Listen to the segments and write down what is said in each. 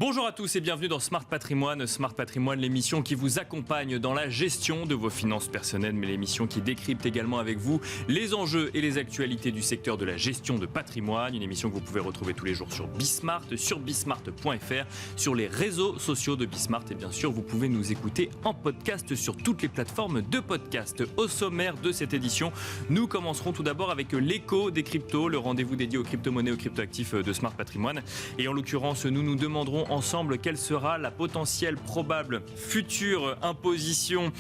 Bonjour à tous et bienvenue dans Smart Patrimoine. Smart Patrimoine, l'émission qui vous accompagne dans la gestion de vos finances personnelles, mais l'émission qui décrypte également avec vous les enjeux et les actualités du secteur de la gestion de patrimoine. Une émission que vous pouvez retrouver tous les jours sur Bismart, sur bismart.fr, sur les réseaux sociaux de Bismart. Et bien sûr, vous pouvez nous écouter en podcast sur toutes les plateformes de podcast. Au sommaire de cette édition, nous commencerons tout d'abord avec l'écho des cryptos, le rendez-vous dédié aux crypto-monnaies, aux crypto-actifs de Smart Patrimoine. Et en l'occurrence, nous nous demanderons ensemble quelle sera la potentielle probable future imposition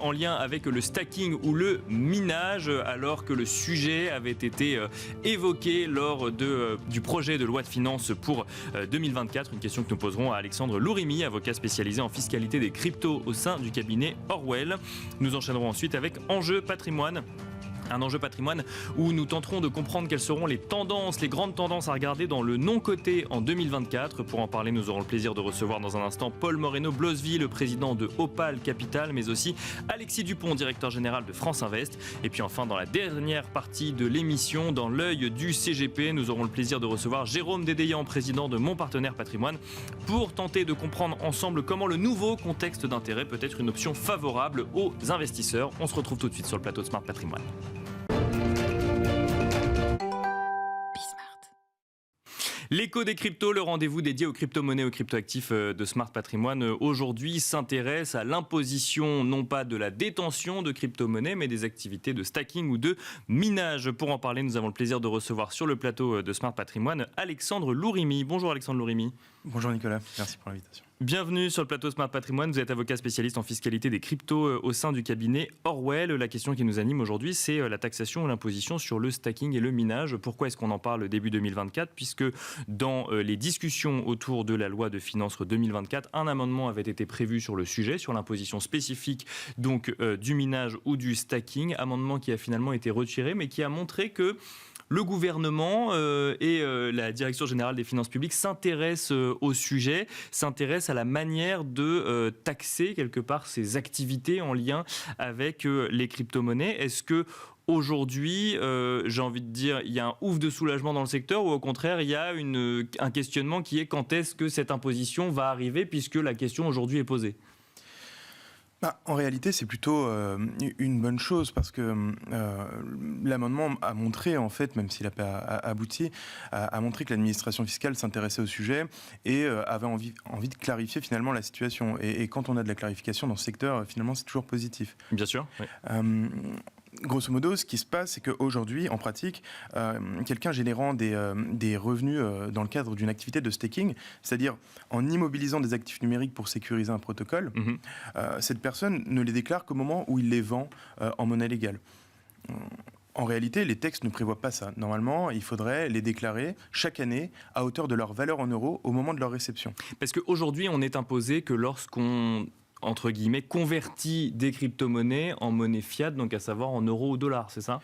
en lien avec le stacking ou le minage, alors que le sujet avait été évoqué lors du projet de loi de finances pour 2024. Une question que nous poserons à Alexandre Lourimi, avocat spécialisé en fiscalité des cryptos au sein du cabinet Orwell. Nous enchaînerons ensuite avec Enjeu Patrimoine. Un enjeu patrimoine où nous tenterons de comprendre quelles seront les tendances, les grandes tendances à regarder dans le non-coté en 2024. Pour en parler, nous aurons le plaisir de recevoir dans un instant Paul Moreno-Blosvy, le président de Opal Capital, mais aussi Alexis Dupont, directeur général de France Invest. Et puis enfin, dans la dernière partie de l'émission, dans l'œil du CGP, nous aurons le plaisir de recevoir Jérôme Dédéian, président de Mon Partenaire Patrimoine, pour tenter de comprendre ensemble comment le nouveau contexte d'intérêt peut être une option favorable aux investisseurs. On se retrouve tout de suite sur le plateau de Smart Patrimoine. L'écho des cryptos, le rendez-vous dédié aux crypto-monnaies, aux crypto-actifs de Smart Patrimoine, aujourd'hui s'intéresse à l'imposition non pas de la détention de crypto-monnaies, mais des activités de stacking ou de minage. Pour en parler, nous avons le plaisir de recevoir sur le plateau de Smart Patrimoine Alexandre Lourimi. Bonjour Alexandre Lourimi. Bonjour Nicolas, merci pour l'invitation. Bienvenue sur le plateau Smart Patrimoine. Vous êtes avocat spécialiste en fiscalité des cryptos au sein du cabinet Orwell. La question qui nous anime aujourd'hui, c'est la taxation ou l'imposition sur le stacking et le minage. Pourquoi est-ce qu'on en parle début 2024 ? Puisque dans les discussions autour de la loi de finances 2024, un amendement avait été prévu sur le sujet, sur l'imposition spécifique donc du minage ou du stacking. Amendement qui a finalement été retiré, mais qui a montré que le gouvernement et la Direction générale des finances publiques s'intéressent au sujet, s'intéressent à la manière de taxer quelque part ces activités en lien avec les crypto-monnaies. Est-ce que aujourd'hui, j'ai envie de dire, il y a un ouf de soulagement dans le secteur ou au contraire, il y a un questionnement qui est quand est-ce que cette imposition va arriver puisque la question aujourd'hui est posée ? En réalité, c'est plutôt une bonne chose parce que l'amendement a montré, en fait, même s'il n'a pas abouti, a montré que l'administration fiscale s'intéressait au sujet et avait envie de clarifier finalement la situation. Et quand on a de la clarification dans ce secteur, finalement, c'est toujours positif. Bien sûr. Oui. Grosso modo, ce qui se passe, c'est qu'aujourd'hui, en pratique, quelqu'un générant des revenus dans le cadre d'une activité de staking, c'est-à-dire en immobilisant des actifs numériques pour sécuriser un protocole, cette personne ne les déclare qu'au moment où il les vend en monnaie légale. En réalité, les textes ne prévoient pas ça. Normalement, il faudrait les déclarer chaque année à hauteur de leur valeur en euros au moment de leur réception. Parce qu'aujourd'hui, on est imposé que lorsqu'on entre guillemets, convertit des crypto-monnaies en monnaie fiat, donc à savoir en euros ou dollars, c'est ça ?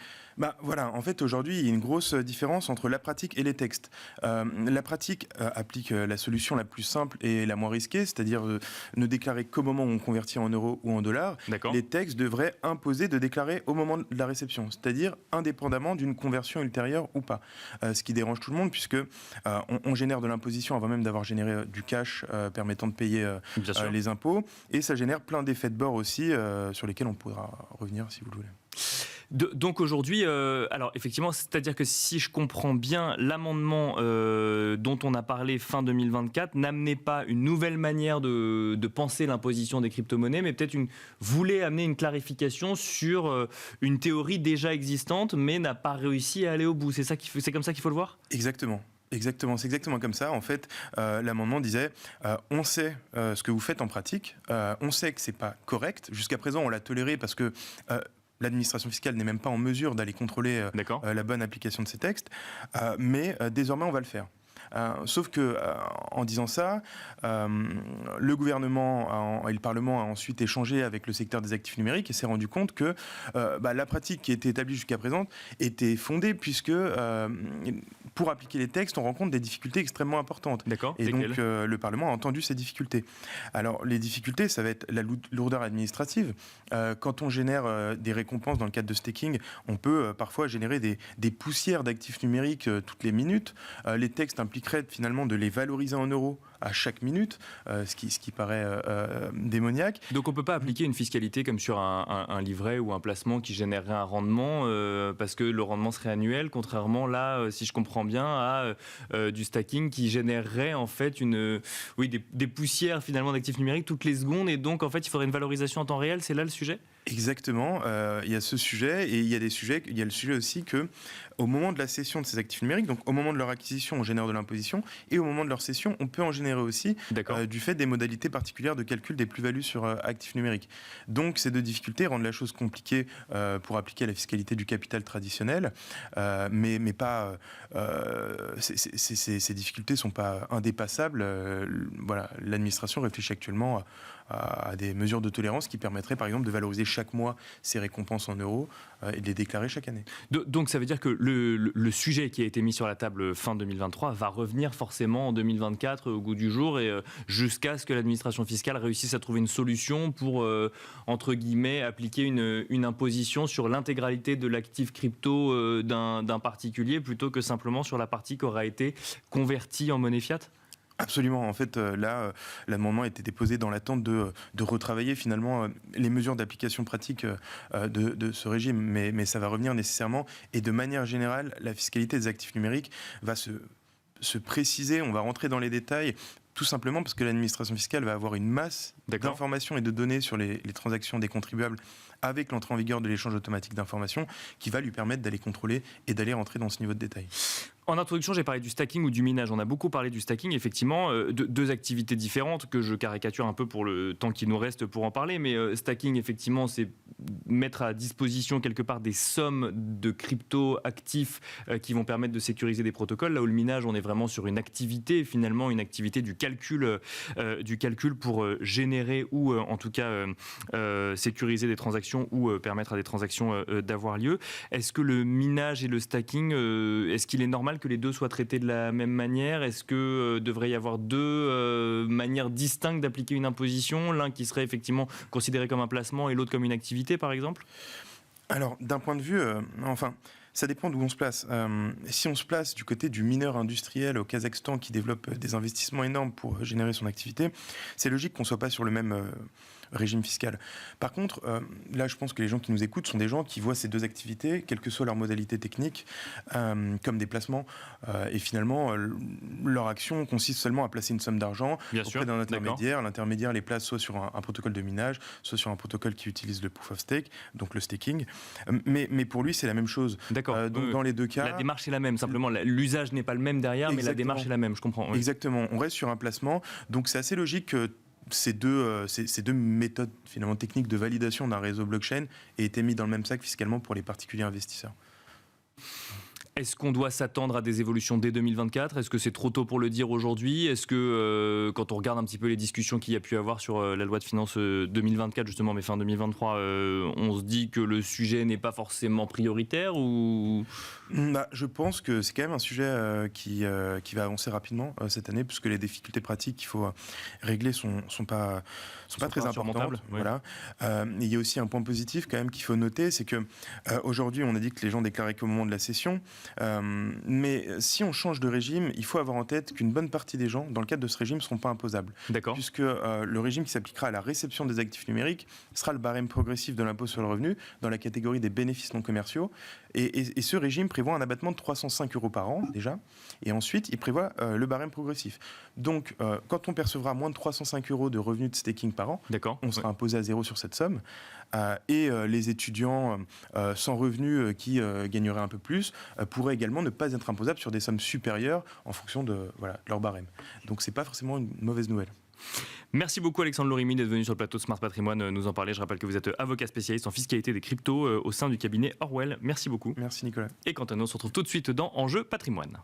Voilà, en fait aujourd'hui il y a une grosse différence entre la pratique et les textes. La pratique applique la solution la plus simple et la moins risquée, c'est-à-dire ne déclarer qu'au moment où on convertit en euros ou en dollars. D'accord. Les textes devraient imposer de déclarer au moment de la réception, c'est-à-dire indépendamment d'une conversion ultérieure ou pas. Ce qui dérange tout le monde puisque on génère de l'imposition avant même d'avoir généré du cash permettant de payer les impôts, et ça génère plein d'effets de bord aussi sur lesquels on pourra revenir si vous le voulez. Donc aujourd'hui, alors effectivement, c'est-à-dire que si je comprends bien, l'amendement dont on a parlé fin 2024 n'amenait pas une nouvelle manière de penser l'imposition des crypto-monnaies, mais peut-être voulait amener une clarification sur une théorie déjà existante, mais n'a pas réussi à aller au bout. C'est comme ça qu'il faut le voir ? Exactement. Exactement, c'est exactement comme ça. En fait, l'amendement disait on sait ce que vous faites en pratique, on sait que c'est pas correct. Jusqu'à présent, on l'a toléré parce que l'administration fiscale n'est même pas en mesure d'aller contrôler la bonne application de ces textes, mais désormais on va le faire. Sauf que en disant ça, le gouvernement et le Parlement a ensuite échangé avec le secteur des actifs numériques et s'est rendu compte que la pratique qui était établie jusqu'à présent était fondée puisque pour appliquer les textes, on rencontre des difficultés extrêmement importantes. D'accord. Et donc le Parlement a entendu ces difficultés. Alors les difficultés, ça va être la lourdeur administrative. Quand on génère des récompenses dans le cadre de staking, on peut parfois générer des poussières d'actifs numériques toutes les minutes. Les textes impliqueraient finalement de les valoriser en euros à chaque minute, ce qui paraît démoniaque. Donc on ne peut pas appliquer une fiscalité comme sur un livret ou un placement qui générerait un rendement parce que le rendement serait annuel, contrairement là, si je comprends bien, à du stacking qui générerait en fait des poussières finalement d'actifs numériques toutes les secondes, et donc en fait il faudrait une valorisation en temps réel. C'est là le sujet ? Exactement, il y a ce sujet, et il y a le sujet aussi que au moment de la cession de ces actifs numériques, donc au moment de leur acquisition, on génère de l'imposition, et au moment de leur cession, on peut en générer aussi du fait des modalités particulières de calcul des plus-values sur actifs numériques. Donc ces deux difficultés rendent la chose compliquée pour appliquer la fiscalité du capital traditionnel, mais pas ces difficultés ne sont pas indépassables. Voilà, l'administration réfléchit actuellement à des mesures de tolérance qui permettraient par exemple de valoriser chaque mois ces récompenses en euros et de les déclarer chaque année. Donc ça veut dire que le sujet qui a été mis sur la table fin 2023 va revenir forcément en 2024 au goût du jour, et jusqu'à ce que l'administration fiscale réussisse à trouver une solution pour, entre guillemets, appliquer une imposition sur l'intégralité de l'actif crypto d'un particulier plutôt que simplement sur la partie qui aura été convertie en monnaie fiat ? Absolument. En fait, là, l'amendement a été déposé dans l'attente de retravailler finalement les mesures d'application pratique de ce régime. Mais ça va revenir nécessairement. Et de manière générale, la fiscalité des actifs numériques va se préciser. On va rentrer dans les détails. Tout simplement parce que l'administration fiscale va avoir une masse d'informations et de données sur les transactions des contribuables avec l'entrée en vigueur de l'échange automatique d'informations qui va lui permettre d'aller contrôler et d'aller rentrer dans ce niveau de détail. En introduction, j'ai parlé du stacking ou du minage. On a beaucoup parlé du stacking, effectivement, deux activités différentes que je caricature un peu pour le temps qui nous reste pour en parler. Mais stacking, effectivement, c'est mettre à disposition quelque part des sommes de crypto-actifs qui vont permettre de sécuriser des protocoles. Là où le minage, on est vraiment sur une activité, finalement, une activité du calcul pour générer ou en tout cas sécuriser des transactions ou permettre à des transactions d'avoir lieu. Est-ce que le minage et le stacking, est-ce qu'il est normal que les deux soient traités de la même manière ? Est-ce que devrait y avoir deux manières distinctes d'appliquer une imposition, l'un qui serait effectivement considéré comme un placement et l'autre comme une activité, par exemple ? Alors, d'un point de vue, ça dépend d'où on se place. Si on se place du côté du mineur industriel au Kazakhstan qui développe des investissements énormes pour générer son activité, c'est logique qu'on ne soit pas sur le même régime fiscal. Par contre, là, je pense que les gens qui nous écoutent sont des gens qui voient ces deux activités, quelle que soit leur modalité technique, comme des placements. Et finalement, leur action consiste seulement à placer une somme d'argent auprès d'un intermédiaire. L'intermédiaire les place soit sur un protocole de minage, soit sur un protocole qui utilise le proof of stake, donc le staking. Mais pour lui, c'est la même chose. D'accord. Donc, dans les deux cas... La démarche est la même, simplement. L'usage n'est pas le même derrière, mais la démarche est la même, je comprends. Oui. Exactement. On reste sur un placement. Donc, c'est assez logique que ces deux méthodes finalement techniques de validation d'un réseau blockchain aient été mis dans le même sac fiscalement pour les particuliers investisseurs. Est-ce qu'on doit s'attendre à des évolutions dès 2024 ? Est-ce que c'est trop tôt pour le dire aujourd'hui ? Est-ce que, quand on regarde un petit peu les discussions qu'il y a pu avoir sur la loi de finances 2024, justement, mais fin 2023, on se dit que le sujet n'est pas forcément prioritaire ou... Je pense que c'est quand même un sujet qui va avancer rapidement cette année, puisque les difficultés pratiques qu'il faut régler sont pas très importantes. Oui. Voilà. Il y a aussi un point positif quand même qu'il faut noter, c'est que aujourd'hui on a dit que les gens déclaraient qu'au moment de la cession, mais si on change de régime, il faut avoir en tête qu'une bonne partie des gens, dans le cadre de ce régime, ne seront pas imposables. D'accord. Puisque le régime qui s'appliquera à la réception des actifs numériques sera le barème progressif de l'impôt sur le revenu dans la catégorie des bénéfices non commerciaux. Et ce régime prévoit un abattement de 305 € par an, déjà. Et ensuite, il prévoit le barème progressif. Donc, quand on percevra moins de 305 € de revenus de staking par an, on sera imposé à zéro sur cette somme. Et les étudiants sans revenus qui gagneraient un peu plus pourraient également ne pas être imposables sur des sommes supérieures en fonction de leur barème. Donc, ce n'est pas forcément une mauvaise nouvelle. Merci beaucoup Alexandre Lorimi d'être venu sur le plateau de Smart Patrimoine nous en parler. Je rappelle que vous êtes avocat spécialiste en fiscalité des cryptos au sein du cabinet Orwell. Merci beaucoup. Merci Nicolas. Et quant à nous, on se retrouve tout de suite dans Enjeu Patrimoine.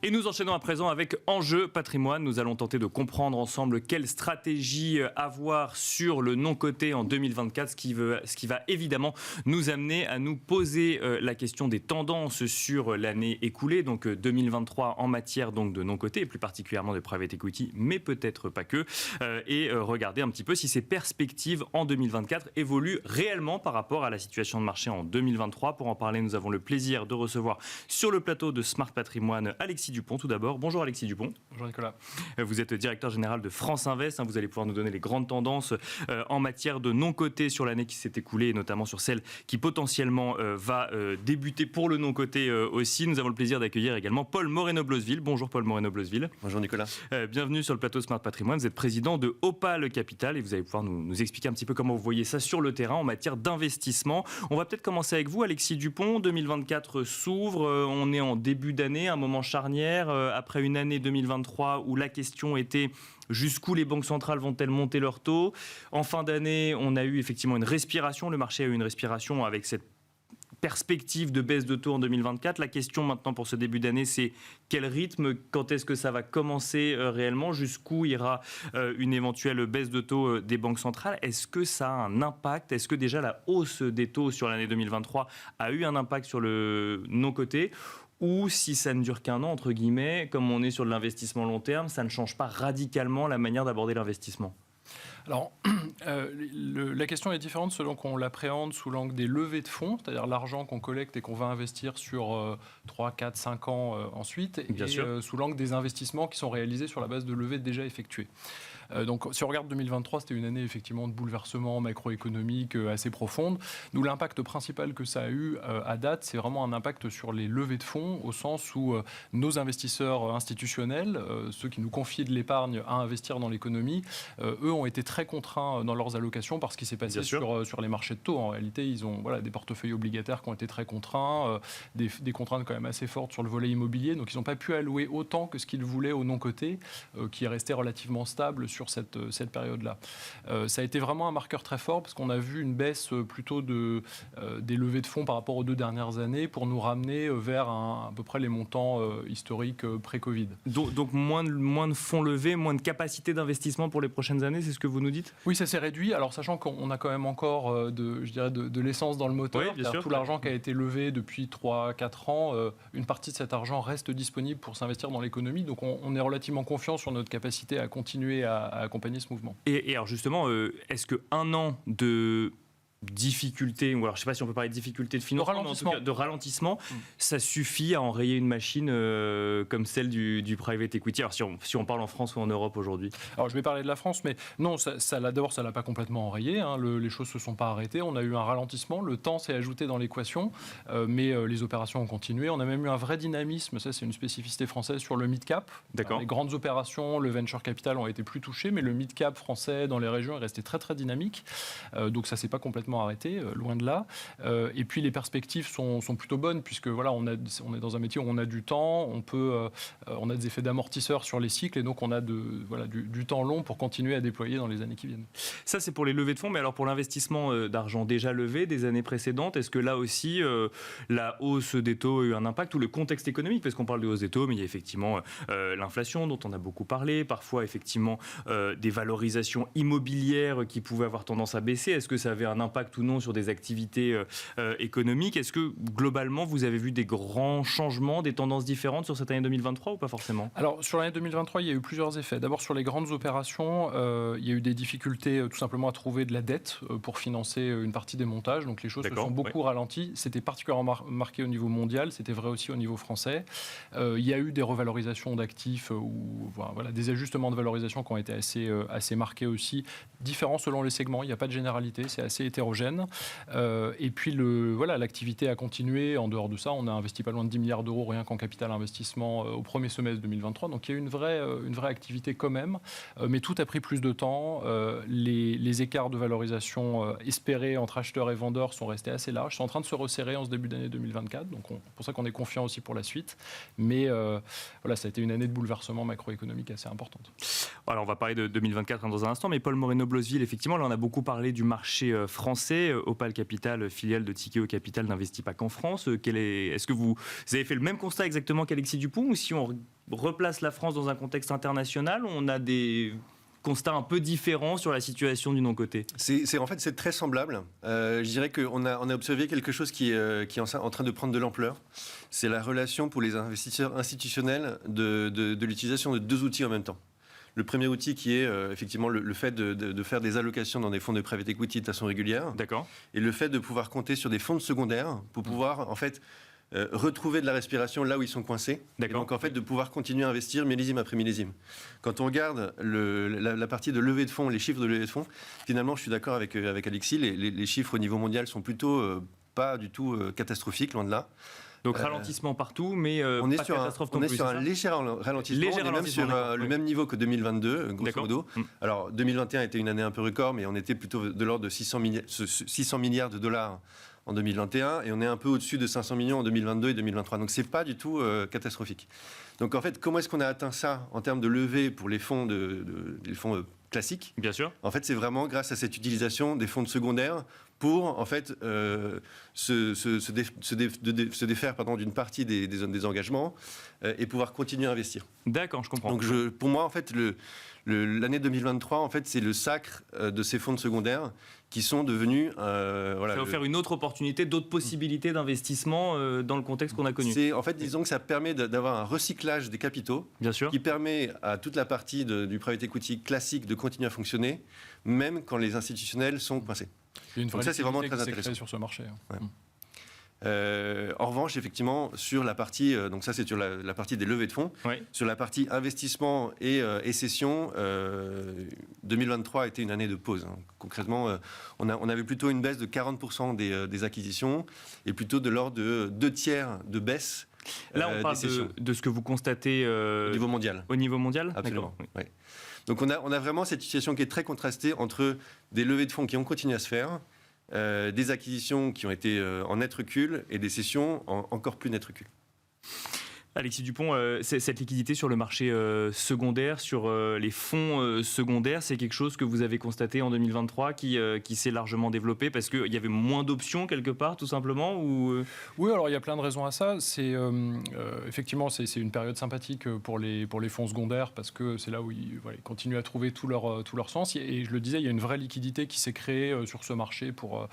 Et nous enchaînons à présent avec Enjeu Patrimoine. Nous allons tenter de comprendre ensemble quelle stratégie avoir sur le non-coté en 2024, ce qui va évidemment nous amener à nous poser la question des tendances sur l'année écoulée, donc 2023 en matière donc de non-coté, et plus particulièrement de private equity, mais peut-être pas que, et regarder un petit peu si ces perspectives en 2024 évoluent réellement par rapport à la situation de marché en 2023. Pour en parler, nous avons le plaisir de recevoir sur le plateau de Smart Patrimoine Alexis Dupont tout d'abord. Bonjour Alexis Dupont. Bonjour Nicolas. Vous êtes directeur général de France Invest. Vous allez pouvoir nous donner les grandes tendances en matière de non-coté sur l'année qui s'est écoulée, et notamment sur celle qui potentiellement va débuter pour le non-coté aussi. Nous avons le plaisir d'accueillir également Paul Moreno-Blosville. Bonjour Paul Moreno-Blosville. Bonjour Nicolas. Bienvenue sur le plateau Smart Patrimoine. Vous êtes président de Opale Capital et vous allez pouvoir nous expliquer un petit peu comment vous voyez ça sur le terrain en matière d'investissement. On va peut-être commencer avec vous, Alexis Dupont. 2024 s'ouvre. On est en début d'année, un moment charnière, après une année 2023 où la question était jusqu'où les banques centrales vont-elles monter leurs taux. En fin d'année, on a eu effectivement une respiration. Le marché a eu une respiration avec cette perspective de baisse de taux en 2024. La question maintenant pour ce début d'année, c'est quel rythme, quand est-ce que ça va commencer réellement, jusqu'où ira une éventuelle baisse de taux des banques centrales. Est-ce que ça a un impact? Est-ce que déjà la hausse des taux sur l'année 2023 a eu un impact sur le non-coté? Ou si ça ne dure qu'un an, entre guillemets, comme on est sur de l'investissement long terme, ça ne change pas radicalement la manière d'aborder l'investissement? Alors, la question est différente selon qu'on l'appréhende sous l'angle des levées de fonds, c'est-à-dire l'argent qu'on collecte et qu'on va investir sur 3, 4, 5 ans ensuite, Bien sûr. sous l'angle des investissements qui sont réalisés sur la base de levées déjà effectuées. Donc, si on regarde 2023, c'était une année effectivement de bouleversement macroéconomique assez profonde. Nous, l'impact principal que ça a eu à date, c'est vraiment un impact sur les levées de fonds, au sens où nos investisseurs institutionnels, ceux qui nous confient de l'épargne à investir dans l'économie, eux ont été très contraints dans leurs allocations par ce qui s'est passé sur les marchés de taux. En réalité, ils ont des portefeuilles obligataires qui ont été très contraints, des contraintes quand même assez fortes sur le volet immobilier. Donc, ils n'ont pas pu allouer autant que ce qu'ils voulaient au non-coté, qui est resté relativement stable sur cette période-là. Ça a été vraiment un marqueur très fort parce qu'on a vu une baisse plutôt des levées de fonds par rapport aux 2 dernières années pour nous ramener vers à peu près les montants historiques pré-Covid. Donc moins de fonds levés, moins de capacité d'investissement pour les prochaines années, c'est ce que vous nous dites? Oui, ça s'est réduit. Alors, sachant qu'on a quand même encore de l'essence dans le moteur, oui, bien sûr. Tout l'argent qui a été levé depuis 3-4 ans, une partie de cet argent reste disponible pour s'investir dans l'économie. Donc, on est relativement confiant sur notre capacité à continuer à accompagner ce mouvement. Et alors justement, est-ce qu'un an de difficulté, ou alors je ne sais pas si on peut parler de difficulté de financement, mais en tout cas de ralentissement, ça suffit à enrayer une machine comme celle du private equity? Alors si on parle en France ou en Europe aujourd'hui? Alors je vais parler de la France, mais non, d'abord ça ne l'a pas complètement enrayé, hein, les choses ne se sont pas arrêtées, on a eu un ralentissement, le temps s'est ajouté dans l'équation, mais les opérations ont continué, on a même eu un vrai dynamisme, ça c'est une spécificité française sur le mid-cap. D'accord. Les grandes opérations, le venture capital ont été plus touchés, mais le mid-cap français dans les régions est resté très très dynamique, donc ça ne s'est pas complètement arrêté, loin de là. Et puis les perspectives sont plutôt bonnes puisque voilà, on est dans un métier où on a du temps, on a des effets d'amortisseur sur les cycles et donc on a du temps long pour continuer à déployer dans les années qui viennent. Ça c'est pour les levées de fonds, mais alors pour l'investissement d'argent déjà levé des années précédentes, est-ce que là aussi la hausse des taux a eu un impact, ou le contexte économique, parce qu'on parle de hausse des taux, mais il y a effectivement l'inflation dont on a beaucoup parlé, parfois effectivement des valorisations immobilières qui pouvaient avoir tendance à baisser. Est-ce que ça avait un impact ou non sur des activités économiques? Est-ce que globalement vous avez vu des grands changements, des tendances différentes sur cette année 2023 ou pas forcément? Alors sur l'année 2023, il y a eu plusieurs effets. D'abord sur les grandes opérations, il y a eu des difficultés tout simplement à trouver de la dette pour financer une partie des montages. Donc les choses se sont beaucoup ralenties. C'était particulièrement marqué au niveau mondial, c'était vrai aussi au niveau français. Il y a eu des revalorisations d'actifs ou des ajustements de valorisation qui ont été assez marqués aussi, différents selon les segments. Il n'y a pas de généralité, c'est assez hétérogène. Et puis l'activité a continué. En dehors de ça, on a investi pas loin de 10 milliards d'euros rien qu'en capital investissement au premier semestre 2023. Donc il y a eu une vraie activité quand même. Mais tout a pris plus de temps. Les écarts de valorisation espérés entre acheteurs et vendeurs sont restés assez larges. Sont en train de se resserrer en ce début d'année 2024. Donc c'est pour ça qu'on est confiant aussi pour la suite. Mais ça a été une année de bouleversement macroéconomique assez importante. Alors on va parler de 2024 dans un instant. Mais Paul Moreno-Blosville, effectivement, là on a beaucoup parlé du marché français français. Opale Capital, filiale de Tikehau Capital, n'investit pas qu'en France. Est-ce que vous avez fait le même constat exactement qu'Alexis Dupont, ou si on replace la France dans un contexte international, on a des constat un peu différent sur la situation du non-coté? En fait, c'est très semblable. Je dirais qu'on a observé quelque chose qui est en train de prendre de l'ampleur. C'est la relation pour les investisseurs institutionnels de l'utilisation de deux outils en même temps. Le premier outil qui est effectivement le fait de faire des allocations dans des fonds de private equity de façon régulière. D'accord. Et le fait de pouvoir compter sur des fonds secondaires pour pouvoir en fait retrouver de la respiration là où ils sont coincés. Et donc en fait de pouvoir continuer à investir millésime après millésime. Quand on regarde la partie de levée de fonds, les chiffres de levée de fonds, finalement je suis d'accord avec Alexis, les chiffres au niveau mondial sont plutôt pas du tout catastrophiques, loin de là. Donc ralentissement partout, mais on est pas sur catastrophe non plus. On est sur un léger ralentissement, on est même sur le même niveau que 2022, grosso modo. Alors 2021 était une année un peu record, mais on était plutôt de l'ordre de 600 milliards de dollars en 2021, et on est un peu au-dessus de 500 millions en 2022 et 2023. Donc c'est pas du tout catastrophique. Donc en fait, comment est-ce qu'on a atteint ça en termes de levée pour les fonds les fonds classiques? Bien sûr. En fait, c'est vraiment grâce à cette utilisation des fonds de secondaire pour en fait se défaire d'une partie des engagements et pouvoir continuer à investir. D'accord, je comprends. Donc pour moi, en fait, l'année 2023, en fait, c'est le sacre de ces fonds de secondaire qui sont devenus... ça va offrir une autre opportunité, d'autres possibilités d'investissement dans le contexte qu'on a connu. En fait, disons que ça permet d'avoir un recyclage des capitaux. Bien sûr. Qui permet à toute la partie du private equity classique de continuer à fonctionner, même quand les institutionnels sont coincés. Donc ça, c'est vraiment très intéressant sur ce marché. Ouais. En revanche, effectivement, sur la partie, donc ça c'est sur la partie des levées de fonds, sur la partie investissement et cession, 2023 a été une année de pause. Concrètement, on avait plutôt une baisse de 40% des acquisitions et plutôt de l'ordre de 2/3 de baisse. Là, on parle de ce que vous constatez au niveau mondial. Au niveau mondial, absolument. Oui. Donc on a vraiment cette situation qui est très contrastée entre des levées de fonds qui ont continué à se faire, des acquisitions qui ont été en net recul et des cessions en encore plus net recul. Alexis Dupont, cette liquidité sur le marché secondaire, sur les fonds secondaires, c'est quelque chose que vous avez constaté en 2023 qui s'est largement développé parce qu'il y avait moins d'options quelque part, tout simplement ou... Oui, alors il y a plein de raisons à ça. Effectivement, c'est une période sympathique pour les fonds secondaires parce que c'est là où ils continuent à trouver tout leur sens. Et je le disais, il y a une vraie liquidité qui s'est créée sur ce marché pour,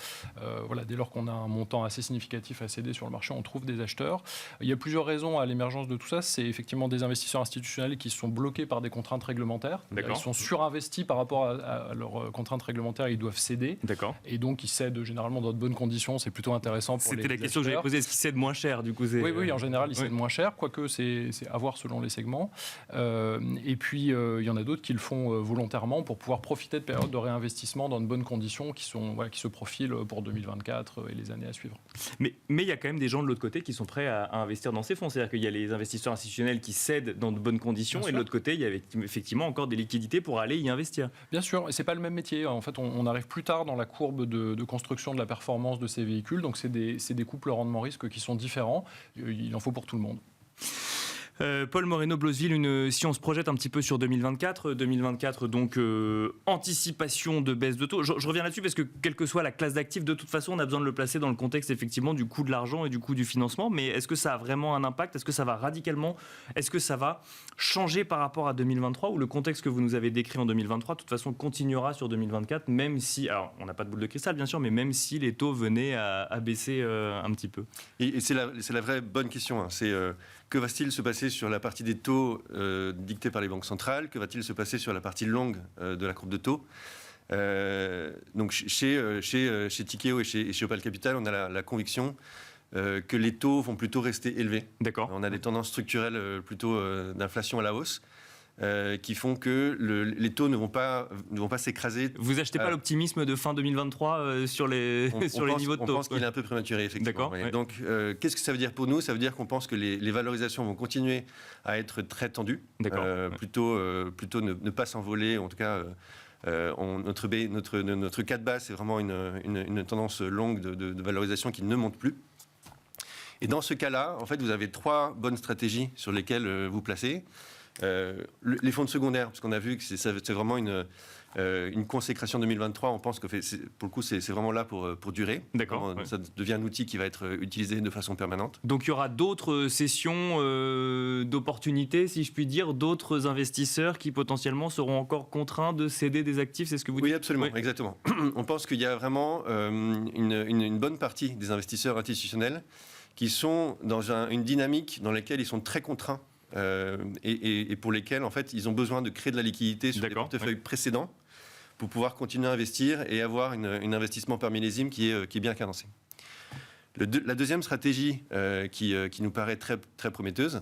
dès lors qu'on a un montant assez significatif à céder sur le marché, on trouve des acheteurs. Il y a plusieurs raisons à l'émergence de tout ça, c'est effectivement des investisseurs institutionnels qui sont bloqués par des contraintes réglementaires. Ils sont surinvestis par rapport à leurs contraintes réglementaires, ils doivent céder. Et donc ils cèdent généralement dans de bonnes conditions, c'est plutôt intéressant pour les acheteurs. C'était la question que j'avais posée, est-ce qu'ils cèdent moins cher du coup? Oui, en général ils cèdent moins cher, quoique c'est à voir selon les segments. Et puis il y en a d'autres qui le font volontairement pour pouvoir profiter de périodes de réinvestissement dans de bonnes conditions qui se profilent pour 2024 et les années à suivre. Mais il y a quand même des gens de l'autre côté qui sont prêts à investir dans ces fonds, c'est-à-dire qu'il y a les investisseurs institutionnels qui cèdent dans de bonnes conditions et de l'autre côté, il y avait effectivement encore des liquidités pour aller y investir. Bien sûr, et c'est pas le même métier. En fait, on arrive plus tard dans la courbe de construction de la performance de ces véhicules, donc c'est des couples rendement-risque qui sont différents. Il en faut pour tout le monde. Paul Moreno-Blosville, si on se projette un petit peu sur 2024, donc anticipation de baisse de taux. Je reviens là-dessus parce que quelle que soit la classe d'actifs, de toute façon, on a besoin de le placer dans le contexte effectivement du coût de l'argent et du coût du financement. Mais est-ce que ça a vraiment un impact? Est-ce que ça va radicalement? Est-ce que ça va changer par rapport à 2023 ou le contexte que vous nous avez décrit en 2023, de toute façon, continuera sur 2024, même si, alors on n'a pas de boule de cristal bien sûr, mais même si les taux venaient à baisser un petit peu? Et c'est la vraie bonne question. C'est que va-t-il se passer sur la partie des taux dictés par les banques centrales? Que va-t-il se passer sur la partie longue de la courbe de taux? Donc chez Tikehau et chez Opale Capital, on a la conviction que les taux vont plutôt rester élevés. D'accord. On a des tendances structurelles plutôt d'inflation à la hausse. Qui font que les taux ne vont pas s'écraser. Vous achetez pas l'optimisme de fin 2023 sur les niveaux de taux? On pense qu'il est un peu prématuré, effectivement. D'accord. Donc, qu'est-ce que ça veut dire pour nous? Ça veut dire qu'on pense que les valorisations vont continuer à être très tendues. Plutôt ne pas s'envoler, en tout cas... notre cas de base, c'est vraiment une tendance longue de valorisation qui ne monte plus. Et dans ce cas-là, en fait, vous avez 3 bonnes stratégies sur lesquelles vous placez. Les fonds de secondaire, parce qu'on a vu que c'est vraiment une consécration 2023, on pense que pour le coup, c'est vraiment là pour durer. D'accord. Ça devient un outil qui va être utilisé de façon permanente. Donc il y aura d'autres sessions d'opportunités, si je puis dire, d'autres investisseurs qui potentiellement seront encore contraints de céder des actifs, c'est ce que vous dites? Oui, absolument, exactement. On pense qu'il y a vraiment une bonne partie des investisseurs institutionnels qui sont dans une dynamique dans laquelle ils sont très contraints et pour lesquels, en fait, ils ont besoin de créer de la liquidité sur les portefeuilles précédents pour pouvoir continuer à investir et avoir un investissement par millésime qui est bien cadencé. La deuxième stratégie qui nous paraît très, très prometteuse,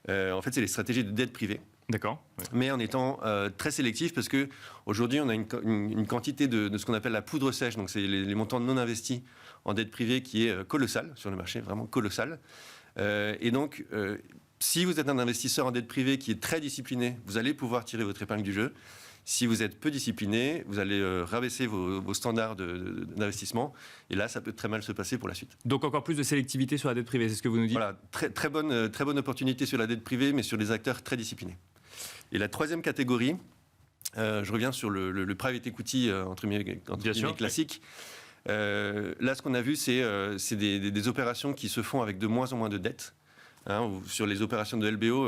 en fait, c'est les stratégies de dette privée. D'accord. Ouais. Mais en étant très sélectif, parce qu'aujourd'hui, on a une quantité de ce qu'on appelle la poudre sèche, donc c'est les montants non investis en dette privée qui est colossale sur le marché, vraiment colossale. Et donc, si vous êtes un investisseur en dette privée qui est très discipliné, vous allez pouvoir tirer votre épingle du jeu. Si vous êtes peu discipliné, vous allez rabaisser vos standards d'investissement. Et là, ça peut très mal se passer pour la suite. Donc encore plus de sélectivité sur la dette privée, c'est ce que vous nous dites? Voilà, très bonne opportunité sur la dette privée, mais sur des acteurs très disciplinés. Et la troisième catégorie, je reviens sur le private equity entre guillemets classique. Là, ce qu'on a vu, c'est des opérations qui se font avec de moins en moins de dettes. Sur les opérations de LBO,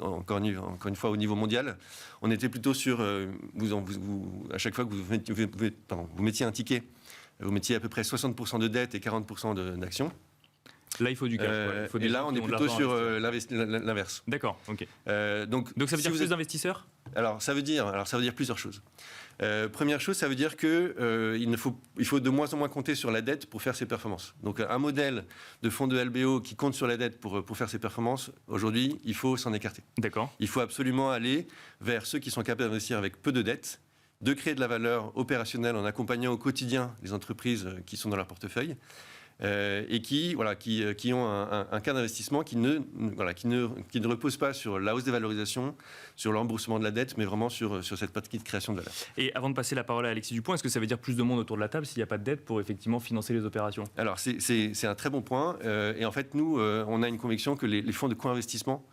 encore une fois au niveau mondial, on était plutôt sur, à chaque fois que vous mettiez un ticket, vous mettiez à peu près 60% de dettes et 40% d'actions. Là, il faut du cash. Et là, on est plutôt sur l'inverse. D'accord, ok. Donc ça veut dire plus d'investisseurs? Alors, ça veut dire plusieurs choses. Première chose, ça veut dire qu'il faut de moins en moins compter sur la dette pour faire ses performances. Donc, un modèle de fonds de LBO qui compte sur la dette pour faire ses performances, aujourd'hui, il faut s'en écarter. D'accord. Il faut absolument aller vers ceux qui sont capables d'investir avec peu de dettes, de créer de la valeur opérationnelle en accompagnant au quotidien les entreprises qui sont dans leur portefeuille. Et qui ont un cas d'investissement qui ne repose pas sur la hausse des valorisations, sur le remboursement de la dette, mais vraiment sur cette partie de création de valeur. Et avant de passer la parole à Alexis Dupont, est-ce que ça veut dire plus de monde autour de la table s'il n'y a pas de dette pour effectivement financer les opérations? Alors c'est un très bon point. Et en fait, nous, on a une conviction que les fonds de co-investissement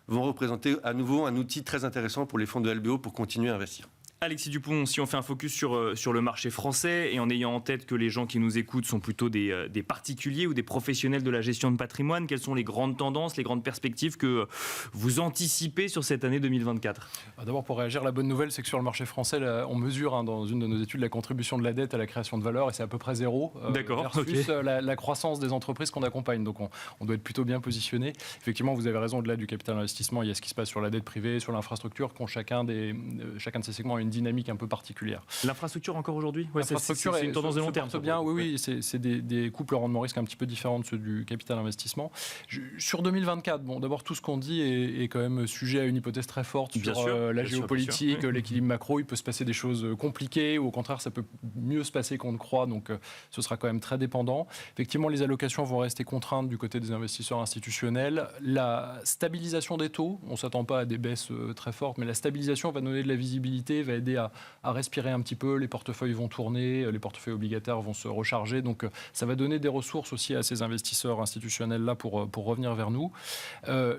vont représenter à nouveau un outil très intéressant pour les fonds de LBO pour continuer à investir. Alexis Dupont, si on fait un focus sur le marché français et en ayant en tête que les gens qui nous écoutent sont plutôt des particuliers ou des professionnels de la gestion de patrimoine, quelles sont les grandes tendances, les grandes perspectives que vous anticipez sur cette année 2024? D'abord, pour réagir, la bonne nouvelle, c'est que sur le marché français, on mesure dans une de nos études la contribution de la dette à la création de valeur et c'est à peu près zéro. D'accord, versus la croissance des entreprises qu'on accompagne. Donc on doit être plutôt bien positionné. Effectivement, vous avez raison, au-delà du capital investissement, il y a ce qui se passe sur la dette privée, sur l'infrastructure, qu'ont chacun de ces segments une dynamique un peu particulière. L'infrastructure encore aujourd'hui, l'infrastructure c'est une tendance de long terme. Bien, oui, c'est des couples au rendement risque un petit peu différents de ceux du capital investissement. Sur 2024, d'abord tout ce qu'on dit est quand même sujet à une hypothèse très forte sur la géopolitique, l'équilibre macro. Il peut se passer des choses compliquées ou au contraire ça peut mieux se passer qu'on ne croit. Donc ce sera quand même très dépendant. Effectivement, les allocations vont rester contraintes du côté des investisseurs institutionnels. La stabilisation des taux, on ne s'attend pas à des baisses très fortes, mais la stabilisation va donner de la visibilité, va aider à respirer un petit peu, les portefeuilles vont tourner, les portefeuilles obligataires vont se recharger, donc ça va donner des ressources aussi à ces investisseurs institutionnels-là pour revenir vers nous.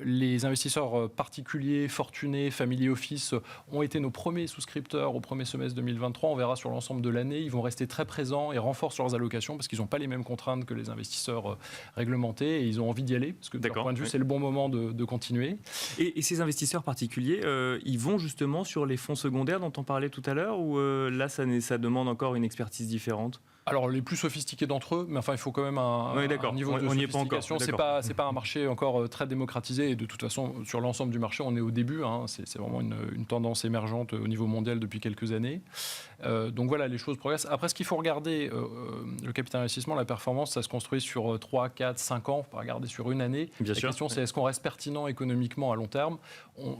Les investisseurs particuliers, fortunés, family office ont été nos premiers souscripteurs au premier semestre 2023, on verra sur l'ensemble de l'année, ils vont rester très présents et renforcent leurs allocations parce qu'ils n'ont pas les mêmes contraintes que les investisseurs réglementés et ils ont envie d'y aller, parce que de leur point de vue, c'est le bon moment de continuer. Et ces investisseurs particuliers, ils vont justement sur les fonds secondaires dont on parlait tout à l'heure, ou là ça demande encore une expertise différente? Alors les plus sophistiqués d'entre eux, mais enfin il faut quand même un niveau de sophistication. C'est pas un marché encore très démocratisé et de toute façon sur l'ensemble du marché on est au début. C'est vraiment une tendance émergente au niveau mondial depuis quelques années. Donc voilà, les choses progressent. Après, ce qu'il faut regarder, le capital investissement, la performance, ça se construit sur 3, 4, 5 ans. Il ne faut pas regarder sur une année. La question, c'est est-ce qu'on reste pertinent économiquement à long terme?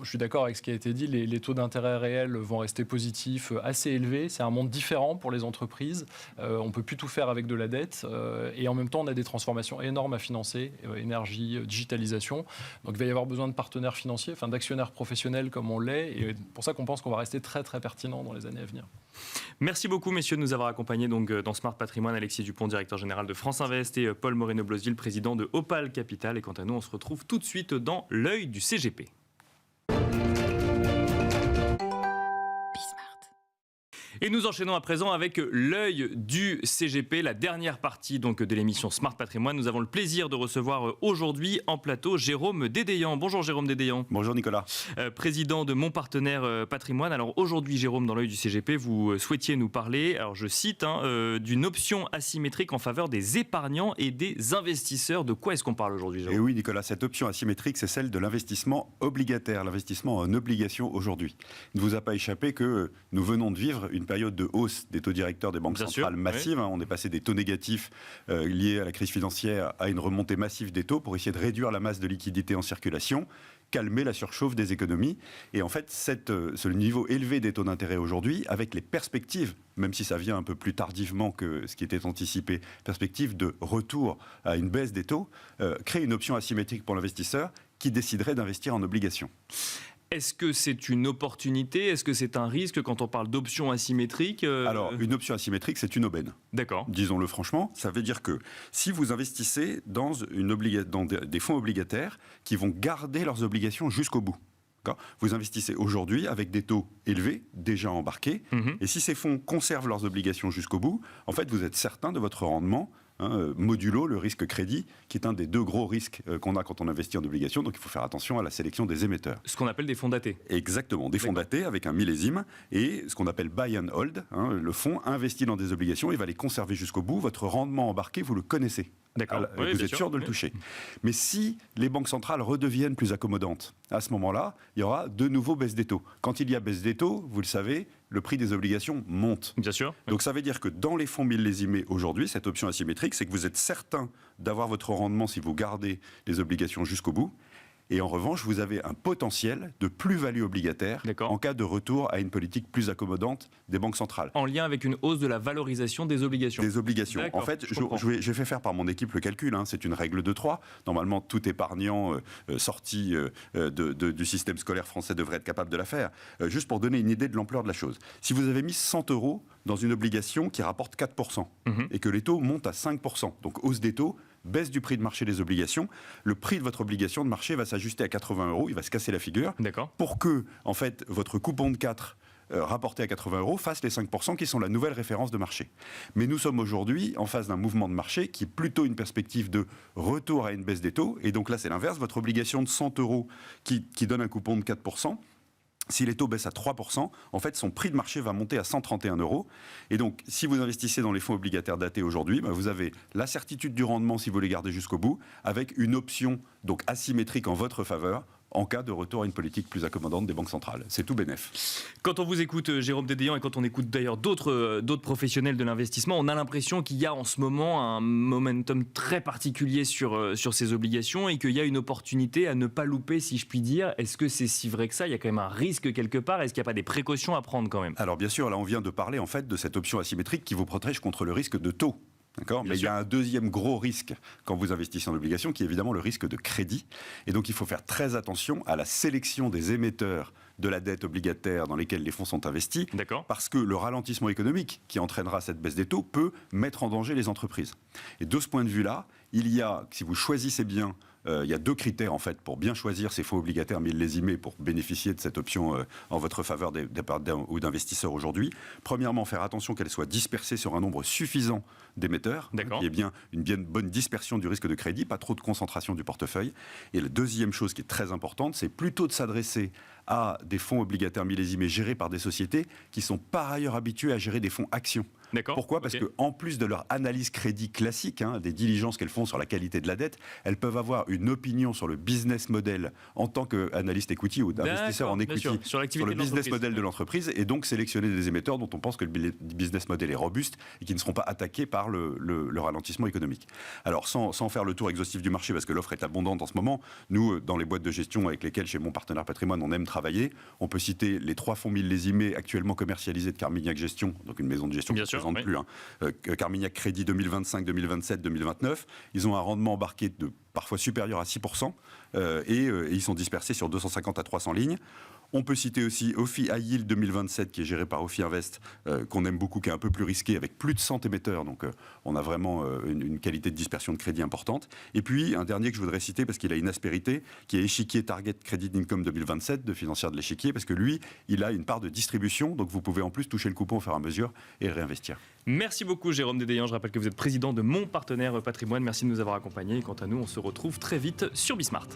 Je suis d'accord avec ce qui a été dit, les taux d'intérêt réels vont rester positifs, assez élevés. C'est un monde différent pour les entreprises. On ne peut plus tout faire avec de la dette. Et en même temps, on a des transformations énormes à financer, énergie, digitalisation. Donc il va y avoir besoin de partenaires financiers, d'actionnaires professionnels comme on l'est. Et c'est pour ça qu'on pense qu'on va rester très très pertinent dans les années à venir. Merci beaucoup, messieurs, de nous avoir accompagnés donc, dans Smart Patrimoine. Alexis Dupont, directeur général de France Invest, et Paul Moreno-Blosville, président de Opale Capital. Et quant à nous, on se retrouve tout de suite dans l'œil du CGP. Et nous enchaînons à présent avec l'œil du CGP, la dernière partie donc de l'émission Smart Patrimoine. Nous avons le plaisir de recevoir aujourd'hui en plateau Jérôme Dédéian. Bonjour Jérôme Dédéian. Bonjour Nicolas. Président de Mon Partenaire Patrimoine. Alors aujourd'hui Jérôme, dans l'œil du CGP, vous souhaitiez nous parler, alors je cite, d'une option asymétrique en faveur des épargnants et des investisseurs. De quoi est-ce qu'on parle aujourd'hui Jérôme ? Et oui Nicolas, cette option asymétrique, c'est celle de l'investissement obligataire, l'investissement en obligation aujourd'hui. Il ne vous a pas échappé que nous venons de vivre une période de hausse des taux directeurs des banques centrales massive. Oui. On est passé des taux négatifs liés à la crise financière à une remontée massive des taux pour essayer de réduire la masse de liquidités en circulation, calmer la surchauffe des économies. Et en fait, ce niveau élevé des taux d'intérêt aujourd'hui, avec les perspectives, même si ça vient un peu plus tardivement que ce qui était anticipé, perspectives de retour à une baisse des taux, crée une option asymétrique pour l'investisseur qui déciderait d'investir en obligations. Est-ce que c'est une opportunité ? Est-ce que c'est un risque quand on parle d'options asymétriques ? Alors, une option asymétrique, c'est une aubaine. D'accord. Disons-le franchement, ça veut dire que si vous investissez dans des fonds obligataires qui vont garder leurs obligations jusqu'au bout, vous investissez aujourd'hui avec des taux élevés, déjà embarqués, et si ces fonds conservent leurs obligations jusqu'au bout, en fait, vous êtes certain de votre rendement, modulo le risque crédit, qui est un des deux gros risques qu'on a quand on investit en obligations. Donc il faut faire attention à la sélection des émetteurs. Ce qu'on appelle des fonds datés. Exactement, des fonds datés avec un millésime et ce qu'on appelle buy and hold. Le fonds investit dans des obligations, il va les conserver jusqu'au bout. Votre rendement embarqué, vous le connaissez. D'accord. Oui, vous êtes sûr de le toucher. Mais si les banques centrales redeviennent plus accommodantes, à ce moment-là, il y aura de nouveau baisse des taux. Quand il y a baisse des taux, vous le savez, le prix des obligations monte. Bien sûr. Donc ça veut dire que dans les fonds millésimés aujourd'hui, cette option asymétrique, c'est que vous êtes certain d'avoir votre rendement si vous gardez les obligations jusqu'au bout. Et en revanche, vous avez un potentiel de plus-value obligataire en cas de retour à une politique plus accommodante des banques centrales. En lien avec une hausse de la valorisation des obligations. Des obligations. En fait, j'ai fait faire par mon équipe le calcul. C'est une règle de 3. Normalement, tout épargnant sorti du système scolaire français devrait être capable de la faire. Juste pour donner une idée de l'ampleur de la chose. Si vous avez mis 100 € dans une obligation qui rapporte 4% et que les taux montent à 5%, donc hausse des taux, baisse du prix de marché des obligations, le prix de votre obligation de marché va s'ajuster à 80 €, il va se casser la figure, pour que, en fait, votre coupon de 4 rapporté à 80 € fasse les 5% qui sont la nouvelle référence de marché. Mais nous sommes aujourd'hui en face d'un mouvement de marché qui est plutôt une perspective de retour à une baisse des taux, et donc là c'est l'inverse, votre obligation de 100 € qui donne un coupon de 4%, si les taux baissent à 3%, en fait, son prix de marché va monter à 131 €. Et donc, si vous investissez dans les fonds obligataires datés aujourd'hui, vous avez la certitude du rendement si vous les gardez jusqu'au bout, avec une option donc asymétrique en votre faveur, en cas de retour à une politique plus accommodante des banques centrales. C'est tout bénef. Quand on vous écoute, Jérôme Dédéian, et quand on écoute d'ailleurs d'autres professionnels de l'investissement, on a l'impression qu'il y a en ce moment un momentum très particulier sur ces obligations et qu'il y a une opportunité à ne pas louper, si je puis dire. Est-ce que c'est si vrai que ça ? Il y a quand même un risque quelque part. Est-ce qu'il n'y a pas des précautions à prendre quand même ? Alors bien sûr, là on vient de parler en fait de cette option asymétrique qui vous protège contre le risque de taux. Mais il y a un deuxième gros risque quand vous investissez en obligation, qui est évidemment le risque de crédit. Et donc il faut faire très attention à la sélection des émetteurs de la dette obligataire dans lesquels les fonds sont investis, parce que le ralentissement économique qui entraînera cette baisse des taux peut mettre en danger les entreprises. Et de ce point de vue-là, il y a, si vous choisissez bien, il y a deux critères en fait pour bien choisir ces fonds obligataires millésimés pour bénéficier de cette option en votre faveur ou d'investisseurs aujourd'hui. Premièrement, faire attention qu'elle soit dispersée sur un nombre suffisant d'émetteurs, qu'il y ait bien une bonne dispersion du risque de crédit, pas trop de concentration du portefeuille. Et la deuxième chose qui est très importante, c'est plutôt de s'adresser à des fonds obligataires millésimés gérés par des sociétés qui sont par ailleurs habitués à gérer des fonds actions. Pourquoi ? Parce qu'en plus de leur analyse crédit classique, des diligences qu'elles font sur la qualité de la dette, elles peuvent avoir une opinion sur le business model en tant qu'analyste equity ou investisseur en equity, sur le business model de l'entreprise, et donc sélectionner des émetteurs dont on pense que le business model est robuste et qui ne seront pas attaqués par le ralentissement économique. Alors sans faire le tour exhaustif du marché, parce que l'offre est abondante en ce moment, nous, dans les boîtes de gestion avec lesquelles, chez Mon Partenaire Patrimoine, on aime travailler, on peut citer les 3 fonds millésimés actuellement commercialisés de Carmignac Gestion, donc une maison de gestion qui ne se présente plus, Carmignac Crédit 2025, 2027, 2029. Ils ont un rendement embarqué de parfois supérieur à 6%, et ils sont dispersés sur 250 à 300 lignes. On peut citer aussi OFI High Yield 2027 qui est géré par OFI Invest, qu'on aime beaucoup, qui est un peu plus risqué avec plus de 100 émetteurs. Donc on a vraiment une qualité de dispersion de crédit importante. Et puis un dernier que je voudrais citer parce qu'il a une aspérité, qui est Échiquier Target Credit Income 2027 de Financière de l'Échiquier, parce que lui, il a une part de distribution. Donc vous pouvez en plus toucher le coupon au fur et à mesure et réinvestir. Merci beaucoup Jérôme Dédéian. Je rappelle que vous êtes président de Mon Partenaire Patrimoine. Merci de nous avoir accompagnés. Et quant à nous, on se retrouve très vite sur Bismart.